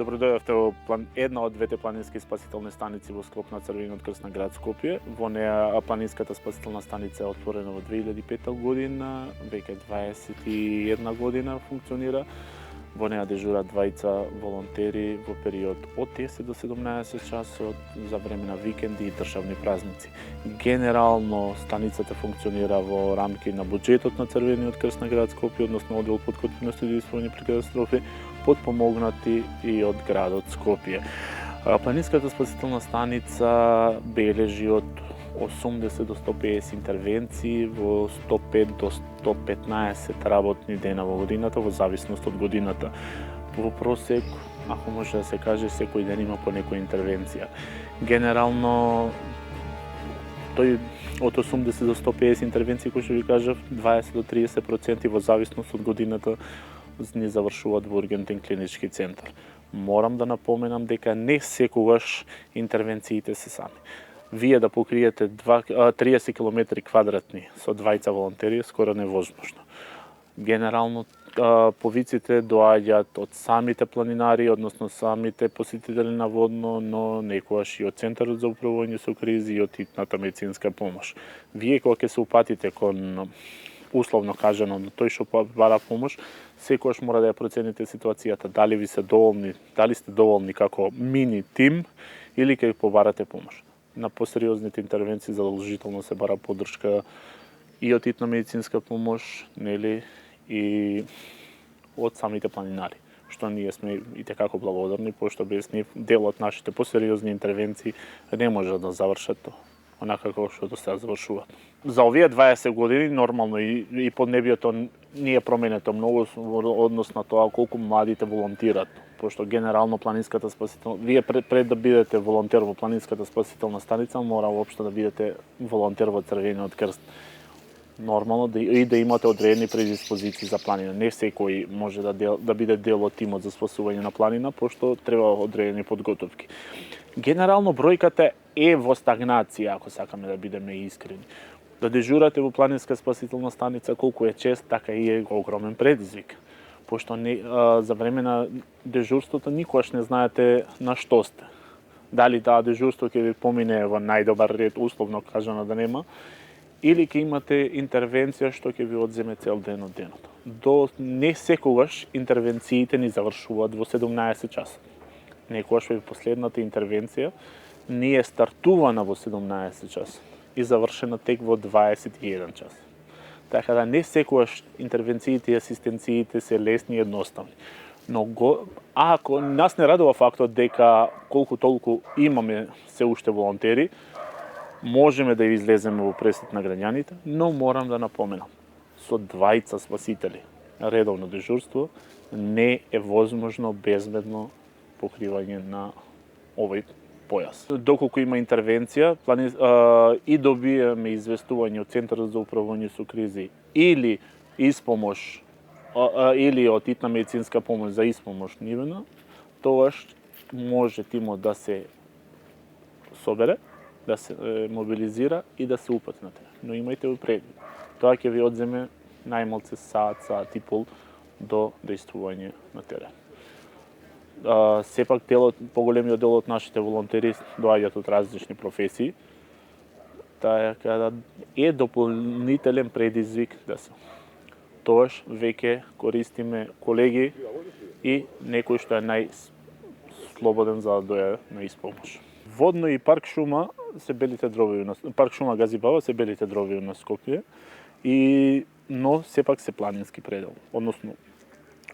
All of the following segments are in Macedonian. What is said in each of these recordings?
Добродојавте во една од двете планински спасителни станици во склоп на Црвениот крст на град Скопје. Во неа планинската спасителна станица е отворена во 2005 година, веќе 21 година функционира. Во неа дежурат двајца волонтери во период од 10 до 17 часот за време на викенди и државни празници. Генерално станицата функционира во рамки на буџетот на Црвениот крст на град Скопје, односно оддел подготвеност и действување при катастрофи, подпомогнати и од градот Скопје. Планинската спасителна станица бележи од 80 до 150 интервенции во 105 до 115 работни дена во годината, во зависност од годината. Во просек, ако може да се каже, секој ден има по некоја интервенција. Генерално, тој од 80 до 150 интервенции, кои што ви кажав, 20 до 30% во зависност од годината ни завршуваат во ургентен клинички центар. Морам да напоменам дека не секогаш интервенциите се сами. Вие да покриете 30 км квадратни со двајца волонтери е скоро невозможно. Генерално повиците доаѓаат од самите планинари, односно самите посетители на водно, но некогаш и од Центарот за управување со кризи и од хитната медицинска помош. Вие кога ќе се упатите кон, условно кажано, тој што бара помош, секогаш мора да ја процените ситуацијата, дали сте доволни како мини тим или ќе побарате помош. На посериозните интервенции задолжително се бара поддршка и од хитна медицинска помош, нели, и од самите планинари, што ние сме и tekako благодарни, пошто без нив дел од нашите посериозни интервенции не може да завршат онака како што до сега завршуваат. За овие 20 години нормално и поднебието не е променето многу во однос на тоа колку младите волонтират, пошто генерално планинската спасителна, вие пред да бидете волонтер во планинската спасителна станица, мора воопшто да бидете волонтер во Црвениот крст. Нормално да имате одредени предиспозиции за планина. Не секој може да биде дел од тимот за спасување на планина, пошто треба одредени подготовки. Генерално бројката е во стагнација, ако сакаме да бидеме искрени. Да дежурате во планинска спасителна станица колку е чест, така и е огромен предизвик. Пошто за време на дежурството никогаш не знаете на што сте. Дали таа дежурство ќе ви помине во најдобар ред, условно кажано да нема, или ќе имате интервенција што ќе ви одземе цел ден од денот. Не секогаш интервенциите ни завршуваат во 17 часа. Некогаш во последната интервенција не е стартувана во 17 часа и завршена тек во 21 час. Така да не секогаш интервенциите и асистенциите се лесни и едноставни. Но ако нас не радува фактот дека колку толку имаме се уште волонтери, можеме да излеземе во пресет на граѓаните, но морам да напоменам, со двајца спасители редовно дежурство не е возможно безбедно покривање на овој појас. Доколку има интервенција и добиеме известување од Центарот за управување со кризи или испомош или од хитна медицинска помош за испомош нивна, тогаш може тимот да се собере, да се мобилизира и да се упати на терен. Но имајте го предвид. Тоа ќе ви одземе најмалце саат и пол до действување на терен. Сепак поголемиот дел од нашите волонтери доаѓаат од различни професии, така да е дополнителен предизвик да се. Тогаш веќе користиме колеги и некој што е најслободен за да дојде на испомош. Водно и парк шума се белите дровиви на парк шума Газибава се белите дровиви на Скопје, но сепак се планински предел, односно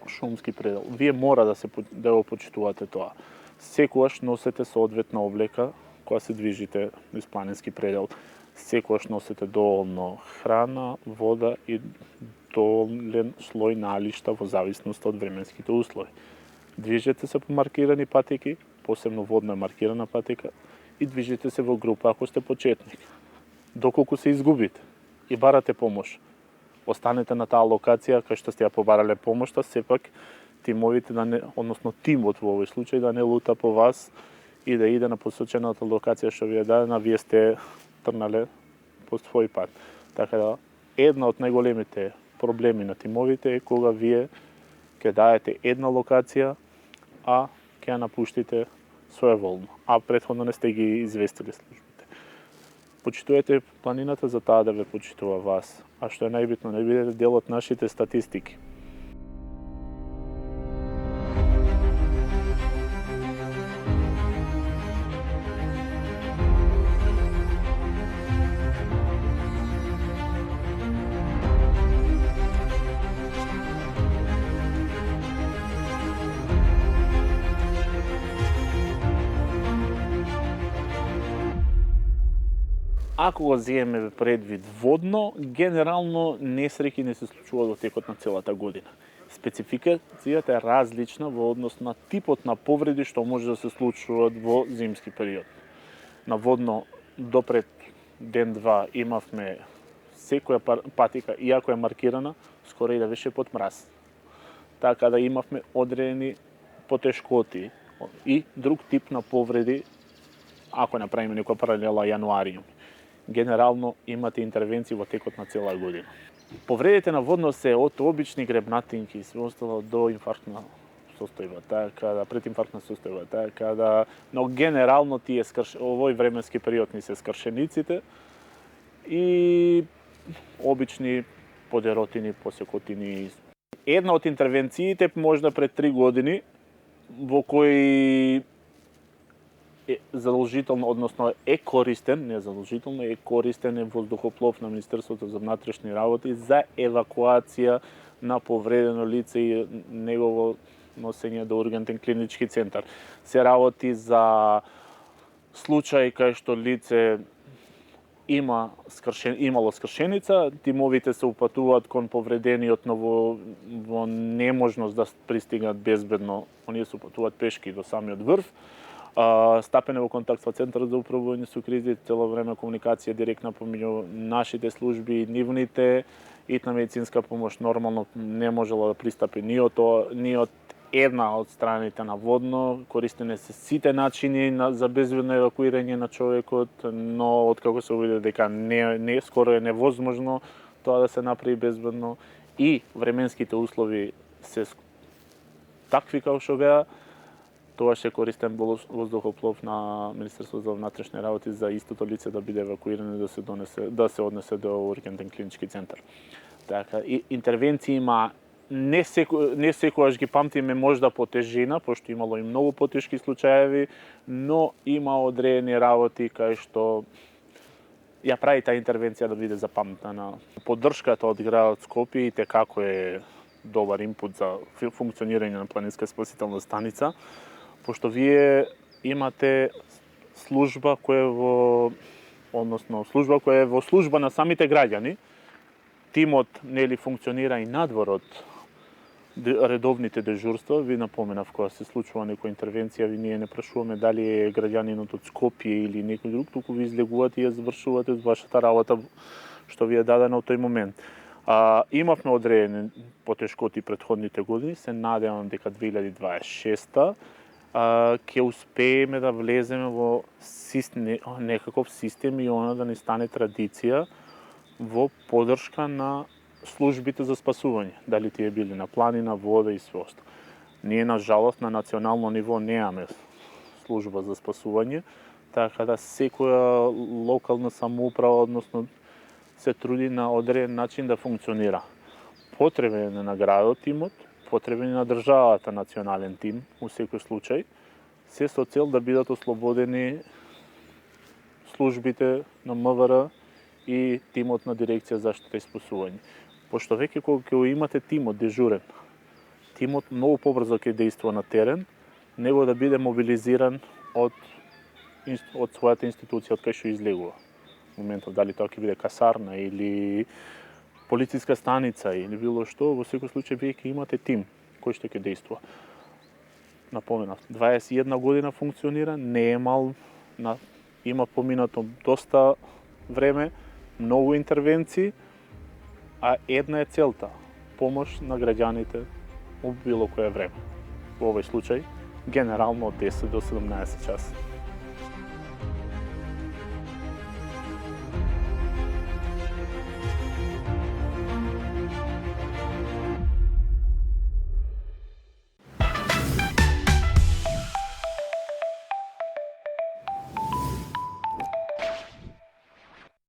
шумски предел. Вие мора да го почитувате тоа. Секогаш носете соодветна облека кога се движите низ планински предел. Секогаш носете доволно храна, вода и доволен слој налишта во зависност од временските услови. Движете се по маркирани патеки, посебно водно е маркирана патека, и движите се во група ако сте почетник. Доколку се изгубите и барате помош, останете на таа локација кај што сте ја побарале помошта, сепак тимовите односно тимот во овој случај да не лута по вас и да иде на посочената локација што ви е дадена, вие сте трнале по свој пат. Така да една од најголемите проблеми на тимовите е кога вие ќе даете една локација, а ќе ја напуштите своеволно, а претходно не сте ги известили службите. Почитувате планината за таа да ве почитува вас, а што е најбитно, не бидете дел од нашите статистики. Ако го земеме предвид водно, генерално несреќи не се случуваат во текот на целата година. Спецификацијата е различна во однос на типот на повреди што може да се случуваат во зимски период. На водно допред ден-два имавме секоја патика, иако е маркирана, скоро и да беше под мраз. Така да имавме одредени потешкоти и друг тип на повреди, ако направиме некоја паралела јануари. Генерално имате интервенции во текот на цела година. Повредите на водно се од обични гребнатинки и све остало до инфарктна состојба, така да прединфарктна состојба, така да, но генерално тие овој временски период ни се скршениците и обични подеротини, посекотини. Една од интервенциите можда пред 3 години во кои задолжително, односно е користен, не задолжително, е користен е воздухоплов на Министерството за внатрешни работи за евакуација на повредено лице и негово носење до ургентен клинички центар. Се работи за случај кај што лице имало скршеница, тимовите се упатуваат кон повредениот, но во неможност да пристигнат безбедно, оние се упатуваат пешки до самиот врв. Стапене во контакт со Центарот за управување со кризи, цело време комуникација директна помеѓу нашите служби и нивните. Итна медицинска помош нормално не можела да пристапи ни од една од страните на водно. Користене се сите начини за безбедно евакуирање на човекот, но откако се увиде дека не скоро е невозможно тоа да се направи безбедно и временските услови се такви како што беа, тоа ќе користен воздухоплов на Министерството за внатрешни работи за истото лице да биде евакуирано и да се однесе до ургентен клинички центар. Така, и интервенции има не секогаш ги памтиме можда по тежина, пошто имало и многу потешки случаеви, но има одредени работи кај што ја прави таа интервенција да биде запамтена. Поддршката од градот Скопје и како е добар инпут за функционирање на планинска спасителна станица, пошто вие имате служба која е во служба на самите граѓани. Тимот нели функционира и надвор од редовните дежурства. Ви напоменав, кога се случува некоја интервенција, ние не прашуваме дали е граѓанинот од Скопје или некој друг, туку ви излегувате и ја завршувате вашата работа што ви е дадена од тој момент. Имавме одредени потешкоти претходните години, се надевам дека 2026 ќе успееме да влеземе во некаков систем и она да ни стане традиција во поддршка на службите за спасување, дали тие били на планина, вода и све остало. Ние на жалост на национално ниво немаме служба за спасување, така да секоја локална самоуправа, односно се труди на одреден начин да функционира. Потребен е на градот тимот, потребен е на државата национален тим, у секој случај, се со цел да бидат ослободени службите на МВР и тимот на дирекција заштита и спасување. Пошто веќе кога ќе имате тимот дежурен, тимот многу побрзо ќе действува на терен, него да биде мобилизиран од својата институција од кај што излегува. Моментов дали тоа ќе биде касарна или полициска станица или било што, во секој случај вие ќе имате тим кој што ќе действува. Напоменав, 21 година функционира, не е мал, има поминато доста време, многу интервенции, а една е целта – помош на граѓаните во било кое време. Во овој случај, генерално од 10 до 17 часа.